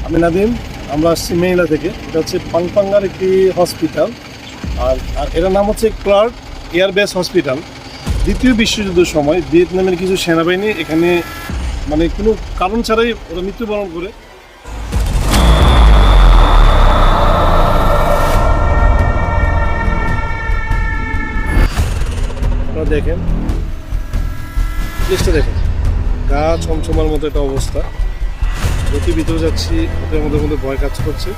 আমি নাদিম, আমরা আসছি মেইলা থেকে। এটা হচ্ছে পাংপাঙ্গার একটি হসপিটাল। আর আর এটার নাম হচ্ছে ক্লার্ক এয়ারবেস হসপিটাল। দ্বিতীয় বিশ্বযুদ্ধের সময় ভিয়েতনামের কিছু সেনাবাহিনী এখানে মানে কোনো কারণ ছাড়াই ওরা মৃত্যুবরণ করে। আপনারা দেখেন, প্লেসটা দেখেন, গা ছমছমার মতো একটা অবস্থা। যত ভিতরে যাচ্ছি ওদের মধ্যে ভয় কাজ করছে।